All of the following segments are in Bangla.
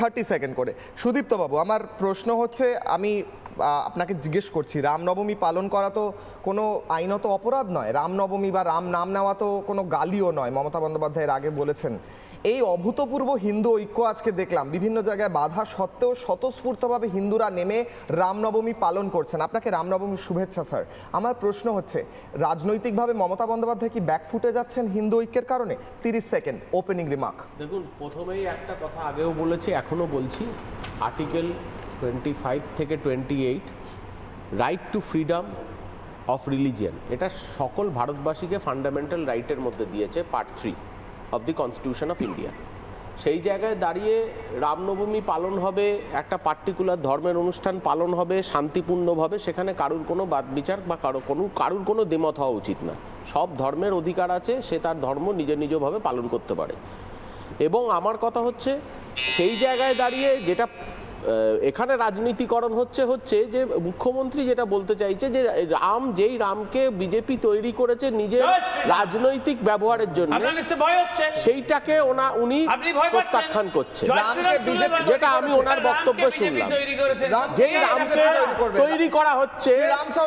30 সেকেন্ড করে। সুদীপ্ত বাবু, আমার প্রশ্ন হচ্ছে, আমি আপনাকে জিজ্ঞেস করছি, রামনবমী পালন করা তো কোনো আইনত অপরাধ নয়, রামনবমী বা রাম নাম নেওয়া তো কোনো গালিও নয়, মমতা বন্দ্যোপাধ্যায়ের আগে বলেছেন। এই অভূতপূর্ব হিন্দু ঐক্য আজকে দেখলাম বিভিন্ন জায়গায় বাধা সত্ত্বেও স্বতঃস্ফূর্তভাবে হিন্দুরা নেমে রামনবমী পালন করছেন। আপনাকে রামনবমীর শুভেচ্ছা স্যার। আমার প্রশ্ন হচ্ছে, রাজনৈতিকভাবে মমতা বন্দ্যোপাধ্যায় কি ব্যাকফুটে যাচ্ছেন হিন্দু ঐক্যের কারণে? 30 সেকেন্ড ওপেনিং রিমার্ক। দেখুন, প্রথমেই একটা কথা আগেও বলেছি, এখনও বলছি, আর্টিকেল 25 থেকে 28 right two freedom of religion, এটা সকল ভারতবাসীকে ফান্ডামেন্টাল রাইটের মধ্যে দিয়েছে, part 3 of the constitution of India. সেই জায়গায় দাঁড়িয়ে রামনবমী পালন হবে, একটা পার্টিকুলার ধর্মের অনুষ্ঠান পালন হবে শান্তিপূর্ণভাবে, সেখানে কারুর কোনো বাদ বিচার বা কারুর কোনো দ্বিমত হওয়া উচিত না। সব ধর্মের অধিকার আছে, সে তার ধর্ম নিজভাবে পালন করতে পারে। এবং আমার কথা হচ্ছে, সেই জায়গায় দাঁড়িয়ে যেটা এখানে রাজনীতিকরণ হচ্ছে যে মুখ্যমন্ত্রী যেটা বলতে চাইছে যে যেই রামকে বিজেপি তৈরি করেছে নিজের রাজনৈতিক ব্যবহারের জন্য, সেইটাকে উনি প্রত্যাখ্যান করছে, যেটা আমি ওনার বক্তব্য শুনলাম। যেই রামকে তৈরি করা হচ্ছে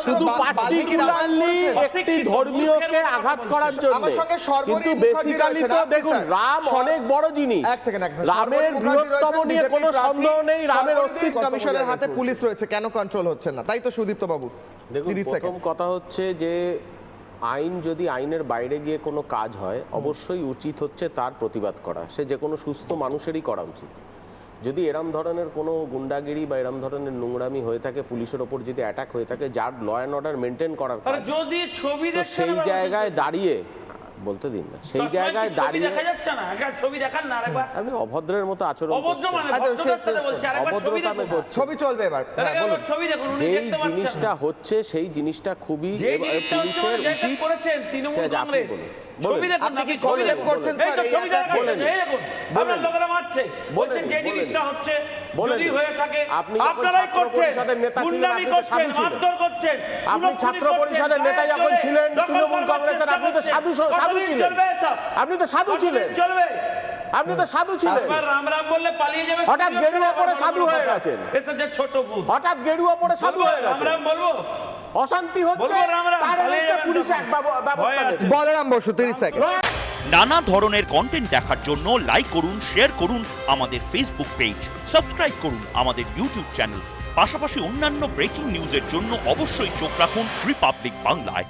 শুধু পার্টিকুলারলি একটি ধর্মীয়কে আঘাত করার জন্য, কিন্তু বেসিক্যালি তো দেখুন, রাম অনেক বড় জিনিস, রামের বৃহত্তম নিয়ে কোনো সন্দেহ নেই। কমিশনের হাতে পুলিশ রয়েছে, কেন কন্ট্রোল হচ্ছে না? তাই তো সুদীপ্ত বাবু। দেখুন, প্রথম কথা হচ্ছে যে আইন যদি আইনের বাইরে গিয়ে কোনো কাজ হয়, অবশ্যই উচিত হচ্ছে তার প্রতিবাদ করা, সে যে কোনো সুস্থ মানুষেরই করা উচিত। যদি এরম ধরনের কোনো গুন্ডাগিরি বা এরম ধরনের নোংরামি হয়ে থাকে, পুলিশের ওপর যদি অ্যাটাক হয়ে থাকে, যার ল অ্যান্ড অর্ডার মেনটেন করার কাজ, সেই জায়গায় দাঁড়িয়ে বলতে দিন না, সেই জায়গায় দাঁড়িয়ে দেখা যাচ্ছে না, একটা ছবি দেখান না আরেকবার। আমি অভদ্রের মতো আচরণ অভদ্র মানে ছবি চলবে এবার। ছবি দেখুন, উনি যেই দেখতে পাচ্ছেন জিনিসটা হচ্ছে সেই জিনিসটা খুবই পুলিশের উচিত করেছেন তৃণমূল কংগ্রেস। ছবি দেখুন, আপনি কি ছবি করছেন স্যার? এই ছবি দেখুন, এই দেখুন আপনারা লোকেরা মারছে, বলছেন যে জিনিসটা হচ্ছে যদি হয়ে থাকে আপনারাই করছেন, গুন্ডামি করছেন, মারধর করছেন। আপনি ছাত্র পরিষদের নেতা যখন ছিলেন তৃণমূল কংগ্রেসের, আপনি তো সাধু ছিলেন, আপনি তো সাধু ছিলেন, চলবে, আপনি তো সাধু ছিলেন। রাম রাম বললে পালিয়ে যাবে, হঠাৎ গেরুয়া পরে সাধু হয়ে গেছেন, এসে যে ছোট ভূত, হঠাৎ গেরুয়া পরে সাধু হয়ে গেছেন। রাম রাম বলবো, অশান্তি হচ্ছে, তার একটা পুলিশ এক ব্যবস্থা নেবে। বলরাম বসু 30 সেকেন্ড। নানা ধরনের কন্টেন্ট দেখার জন্য লাইক করুন, শেয়ার করুন আমাদের ফেসবুক পেজ, সাবস্ক্রাইব করুন আমাদের ইউটিউব চ্যানেল। পাশাপাশি অন্যান্য ব্রেকিং নিউজের জন্য অবশ্যই চোখ রাখুন রিপাবলিক বাংলায়।